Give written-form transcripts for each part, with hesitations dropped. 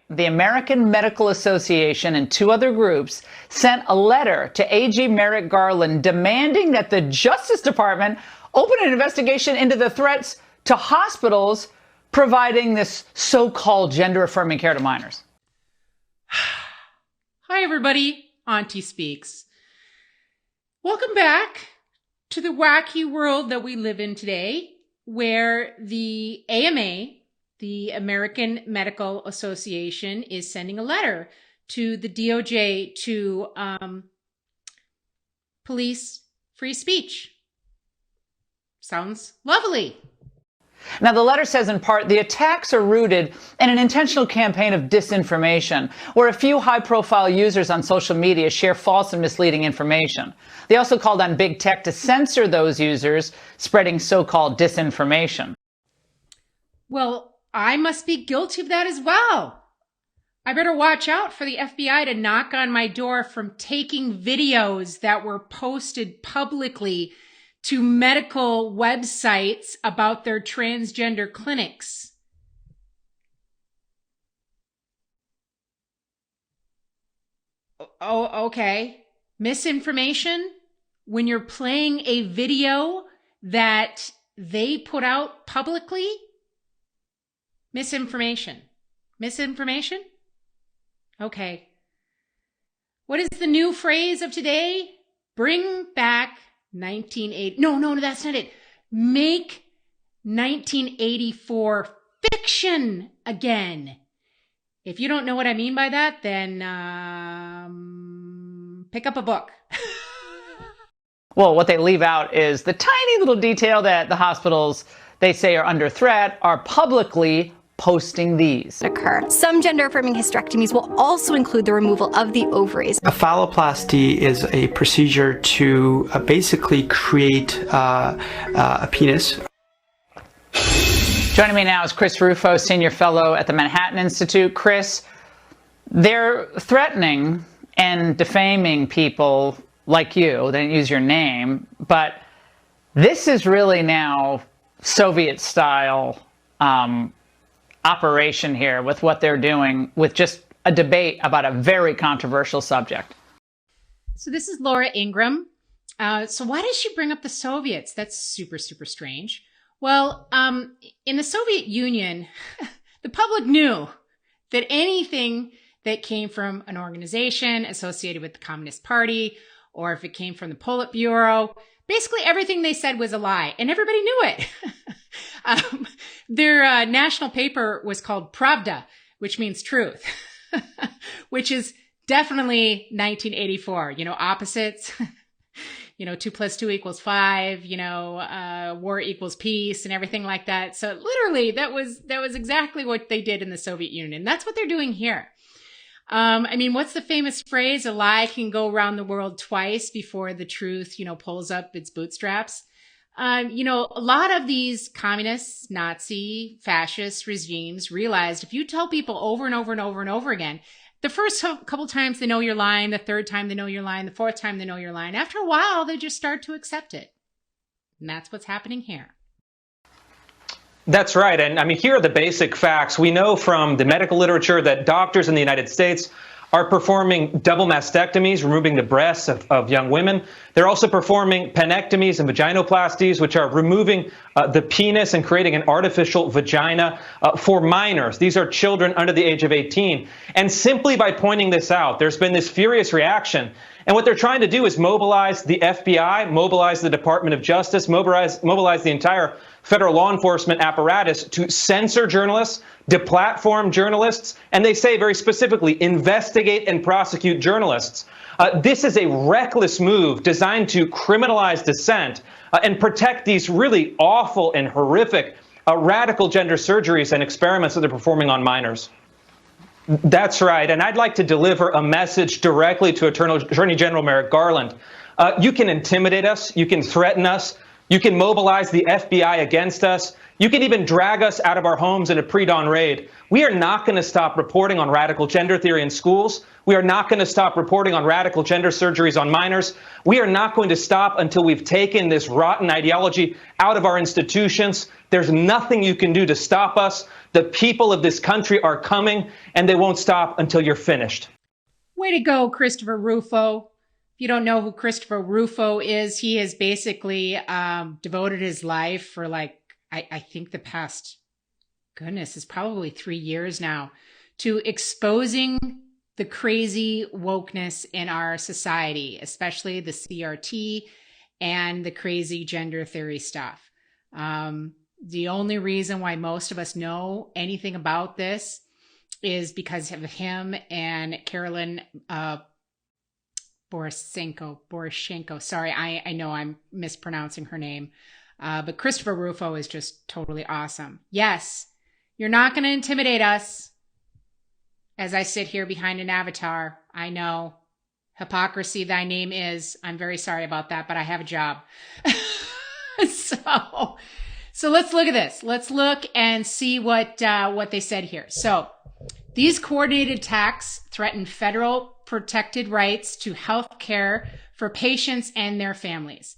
the American Medical Association and two other groups sent a letter to AG Merrick Garland demanding that the Justice Department open an investigation into the threats to hospitals providing this so-called gender-affirming care to minors. Hi, everybody. Auntie speaks. Welcome back to the wacky world that we live in today, where the AMA, the American Medical Association, is sending a letter to the DOJ to police free speech. Sounds lovely. Now, the letter says in part, the attacks are rooted in an intentional campaign of disinformation, where a few high-profile users on social media share false and misleading information. They also called on big tech to censor those users spreading so-called disinformation. Well, I must be guilty of that as well. I better watch out for the FBI to knock on my door from taking videos that were posted publicly to medical websites about their transgender clinics. Oh, okay. Misinformation? When you're playing a video that they put out publicly? Misinformation. Misinformation? Okay. What is the new phrase of today? Bring back 1980. No, that's not it. Make 1984 fiction again. If you don't know what I mean by that, then pick up a book. Well, what they leave out is the tiny little detail that the hospitals they say are under threat are publicly posting these. Occur. Some gender-affirming hysterectomies will also include the removal of the ovaries. A phalloplasty is a procedure to basically create a penis. Joining me now is Chris Rufo, Senior Fellow at the Manhattan Institute. Chris, they're threatening and defaming people like you. They didn't use your name, but this is really now Soviet-style operation here with what they're doing with just a debate about a very controversial subject. So this is Laura Ingram. So why does she bring up the Soviets? That's super, super strange. Well, in the Soviet Union, the public knew that anything that came from an organization associated with the Communist Party, or if it came from the Politburo, basically everything they said was a lie, and everybody knew it. Their national paper was called Pravda, which means truth, which is definitely 1984, opposites, 2 + 2 = 5, war equals peace and everything like that. So literally that was exactly what they did in the Soviet Union. That's what they're doing here. What's the famous phrase? A lie can go around the world twice before the truth, pulls up its bootstraps. A lot of these communists, Nazi, fascist regimes realized if you tell people over and over and over and over again, the first couple times they know you're lying, the third time they know you're lying, the fourth time they know you're lying. After a while, they just start to accept it. And that's what's happening here. That's right. And here are the basic facts. We know from the medical literature that doctors in the United States are performing double mastectomies, removing the breasts of young women. They're also performing penectomies and vaginoplasties, which are removing the penis and creating an artificial vagina for minors. These are children under the age of 18. And simply by pointing this out, there's been this furious reaction. And what they're trying to do is mobilize the FBI, mobilize the Department of Justice, mobilize the entire federal law enforcement apparatus to censor journalists, deplatform journalists, and they say very specifically, investigate and prosecute journalists. This is a reckless move designed to criminalize dissent and protect these really awful and horrific radical gender surgeries and experiments that they're performing on minors. That's right. And I'd like to deliver a message directly to Attorney General Merrick Garland. You can intimidate us. You can threaten us. You can mobilize the FBI against us. You can even drag us out of our homes in a pre-dawn raid. We are not going to stop reporting on radical gender theory in schools. We are not going to stop reporting on radical gender surgeries on minors. We are not going to stop until we've taken this rotten ideology out of our institutions. There's nothing you can do to stop us The people of this country are coming, and they won't stop until you're finished. Way to go, Christopher Rufo. If you don't know who Christopher Rufo is, he has basically devoted his life for I think the past, goodness, it's probably 3 years now, to exposing the crazy wokeness in our society, especially the CRT and the crazy gender theory stuff. The only reason why most of us know anything about this is because of him and Carolyn Boroshenko. Sorry, I know I'm mispronouncing her name. But Christopher Rufo is just totally awesome. Yes, you're not going to intimidate us as I sit here behind an avatar. I know. Hypocrisy thy name is. I'm very sorry about that, but I have a job. So let's look at this. Let's look and see what they said here. So these coordinated attacks threaten federal protected rights to health care for patients and their families.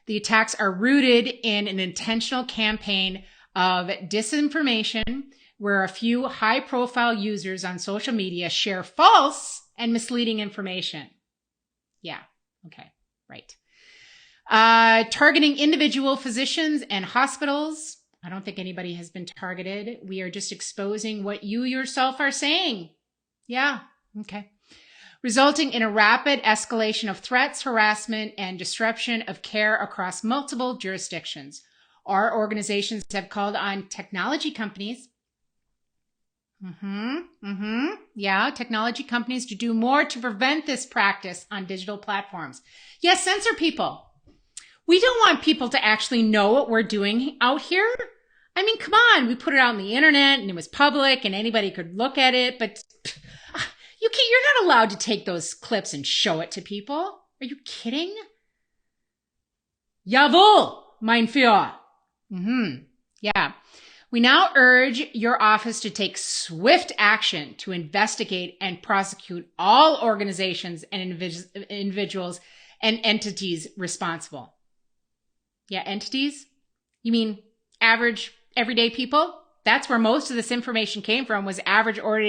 The attacks are rooted in an intentional campaign of disinformation where a few high-profile users on social media share false and misleading information. Yeah, okay, right. Targeting individual physicians and hospitals. I don't think anybody has been targeted. We are just exposing what you yourself are saying. Yeah, okay. Resulting in a rapid escalation of threats, harassment, and disruption of care across multiple jurisdictions. Our organizations have called on technology companies. Technology companies to do more to prevent this practice on digital platforms. Yes, censor people. We don't want people to actually know what we're doing out here. I mean, come on. We put it out on the internet and it was public and anybody could look at it, but you're not allowed to take those clips and show it to people. Are you kidding? Jawohl, mein Führer. Yeah. We now urge your office to take swift action to investigate and prosecute all organizations and individuals and entities responsible. Yeah, entities? You mean average, everyday people? That's where most of this information came from, was average or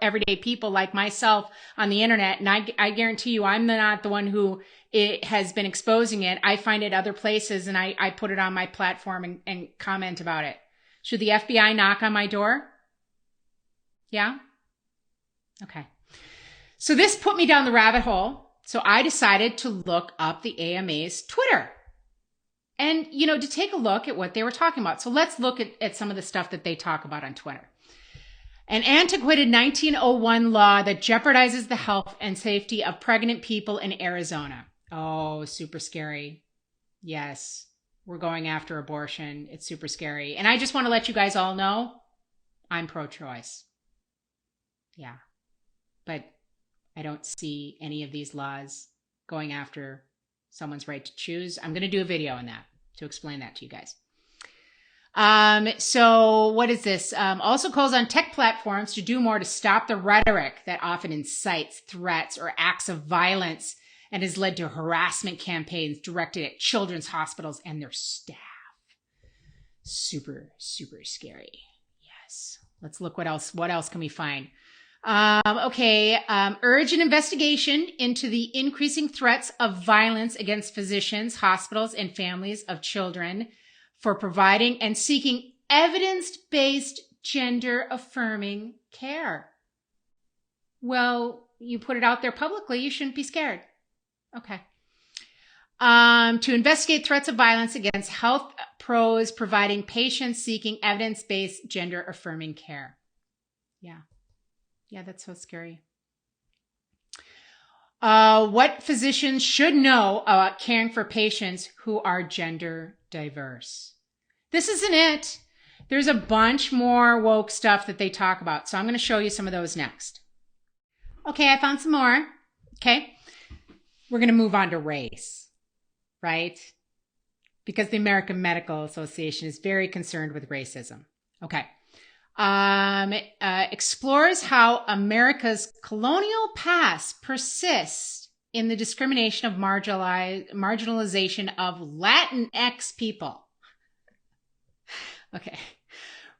everyday people like myself on the internet. And I guarantee you, I'm not the one who has been exposing it. I find it other places and I put it on my platform and comment about it. Should the FBI knock on my door? Yeah? Okay. So this put me down the rabbit hole. So I decided to look up the AMA's Twitter. And, to take a look at what they were talking about. So let's look at some of the stuff that they talk about on Twitter. An antiquated 1901 law that jeopardizes the health and safety of pregnant people in Arizona. Oh, super scary. Yes, we're going after abortion. It's super scary. And I just want to let you guys all know, I'm pro-choice. Yeah, but I don't see any of these laws going after someone's right to choose. I'm going to do a video on that to explain that to you guys. So what is this? Also calls on tech platforms to do more to stop the rhetoric that often incites threats or acts of violence and has led to harassment campaigns directed at children's hospitals and their staff. Super, super scary. Yes. Let's look what else can we find? Urge an investigation into the increasing threats of violence against physicians, hospitals, and families of children for providing and seeking evidence-based gender-affirming care. Well, you put it out there publicly, you shouldn't be scared. Okay. To investigate threats of violence against health pros providing patients seeking evidence-based gender-affirming care. Yeah. Yeah, that's so scary. What physicians should know about caring for patients who are gender diverse. This isn't it. There's a bunch more woke stuff that they talk about. So I'm going to show you some of those next. Okay, I found some more. Okay. We're going to move on to race, right? Because the American Medical Association is very concerned with racism. Okay. Explores how America's colonial past persists in the discrimination of marginalization of Latinx people. Okay.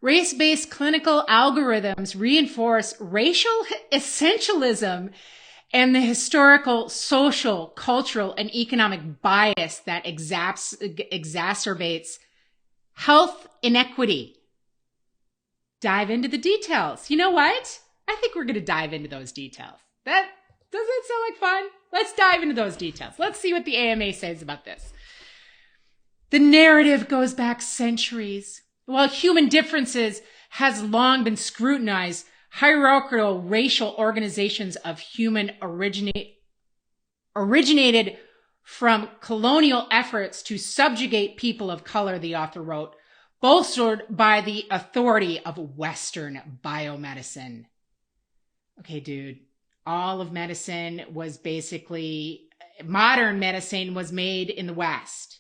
Race-based clinical algorithms reinforce racial essentialism and the historical, social, cultural, and economic bias that exacerbates health inequity. Dive into the details. You know what? I think we're going to dive into those details. Doesn't that sound like fun? Let's dive into those details. Let's see what the AMA says about this. The narrative goes back centuries. While human differences has long been scrutinized, hierarchical racial organizations of human originated from colonial efforts to subjugate people of color, the author wrote, bolstered by the authority of Western biomedicine. Okay, dude, all of medicine was basically, modern medicine was made in the West.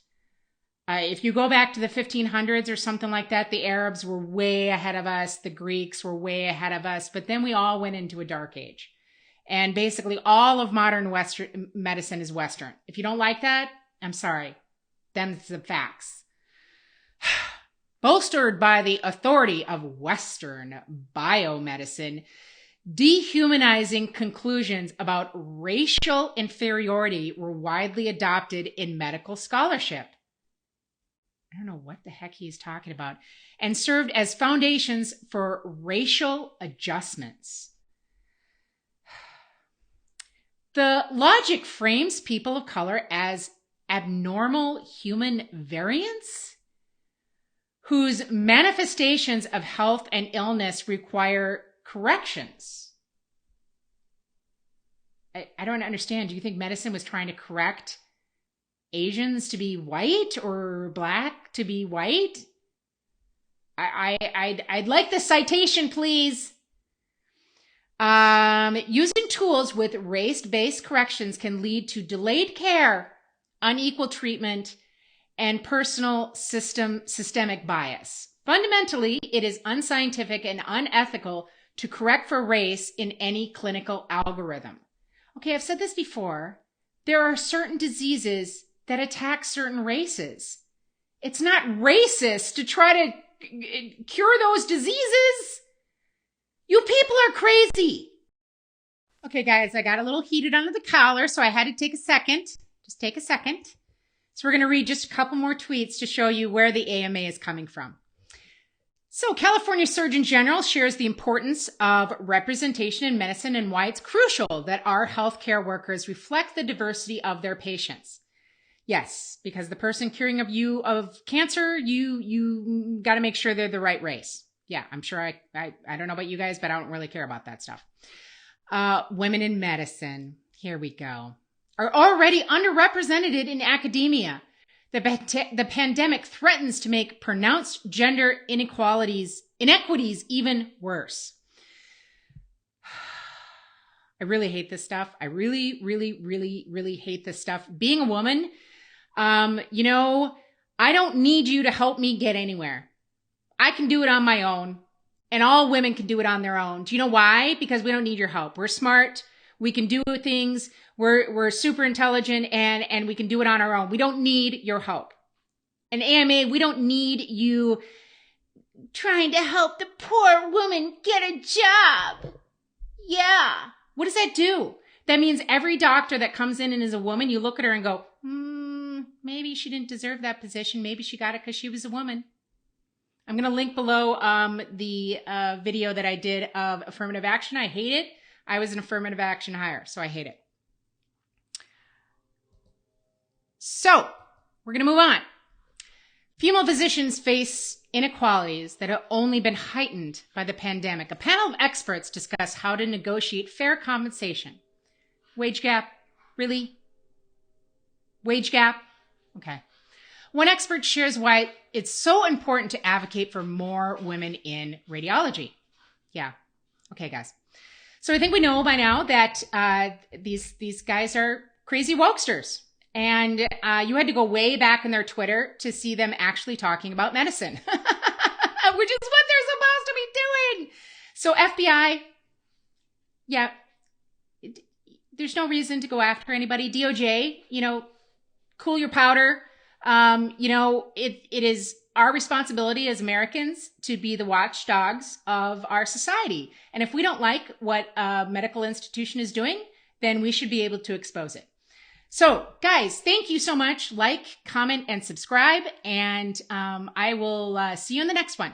If you go back to the 1500s or something like that, the Arabs were way ahead of us. The Greeks were way ahead of us. But then we all went into a dark age. And basically all of modern Western medicine is Western. If you don't like that, I'm sorry. Them's the facts. Bolstered by the authority of Western biomedicine, dehumanizing conclusions about racial inferiority were widely adopted in medical scholarship. I don't know what the heck he's talking about, and served as foundations for racial adjustments. The logic frames people of color as abnormal human variants whose manifestations of health and illness require corrections. I don't understand. Do you think medicine was trying to correct Asians to be white or black to be white? I'd like the citation, please. Using tools with race-based corrections can lead to delayed care, unequal treatment, and personal systemic bias. Fundamentally, it is unscientific and unethical to correct for race in any clinical algorithm. Okay, I've said this before. There are certain diseases that attack certain races. It's not racist to try to cure those diseases. You people are crazy. Okay, guys, I got a little heated under the collar, so I had to take a second. Just take a second. So we're going to read just a couple more tweets to show you where the AMA is coming from. So California Surgeon General shares the importance of representation in medicine and why it's crucial that our healthcare workers reflect the diversity of their patients. Yes, because the person curing you of cancer, you got to make sure they're the right race. Yeah, I'm sure I don't know about you guys, but I don't really care about that stuff. Women in medicine, here we go, are already underrepresented in academia. The pandemic threatens to make pronounced gender inequities even worse. I really hate this stuff. I really, really, really, really hate this stuff. Being a woman, I don't need you to help me get anywhere. I can do it on my own, and all women can do it on their own. Do you know why? Because we don't need your help. We're smart. We can do things. We're super intelligent, and we can do it on our own. We don't need your help. And AMA, we don't need you trying to help the poor woman get a job. Yeah. What does that do? That means every doctor that comes in and is a woman, you look at her and go, maybe she didn't deserve that position. Maybe she got it because she was a woman. I'm going to link below the video that I did of affirmative action. I hate it. I was an affirmative action hire, so I hate it. So we're going to move on. Female physicians face inequalities that have only been heightened by the pandemic. A panel of experts discuss how to negotiate fair compensation. Wage gap? Really? Wage gap? Okay. One expert shares why it's so important to advocate for more women in radiology. Yeah. Okay, guys. So I think we know by now that these guys are crazy wokesters. And you had to go way back in their Twitter to see them actually talking about medicine, which is what they're supposed to be doing. So FBI, yeah, there's no reason to go after anybody. DOJ, cool your powder. It is our responsibility as Americans to be the watchdogs of our society. And if we don't like what a medical institution is doing, then we should be able to expose it. So guys, thank you so much. Like, comment, and subscribe. And I will see you in the next one.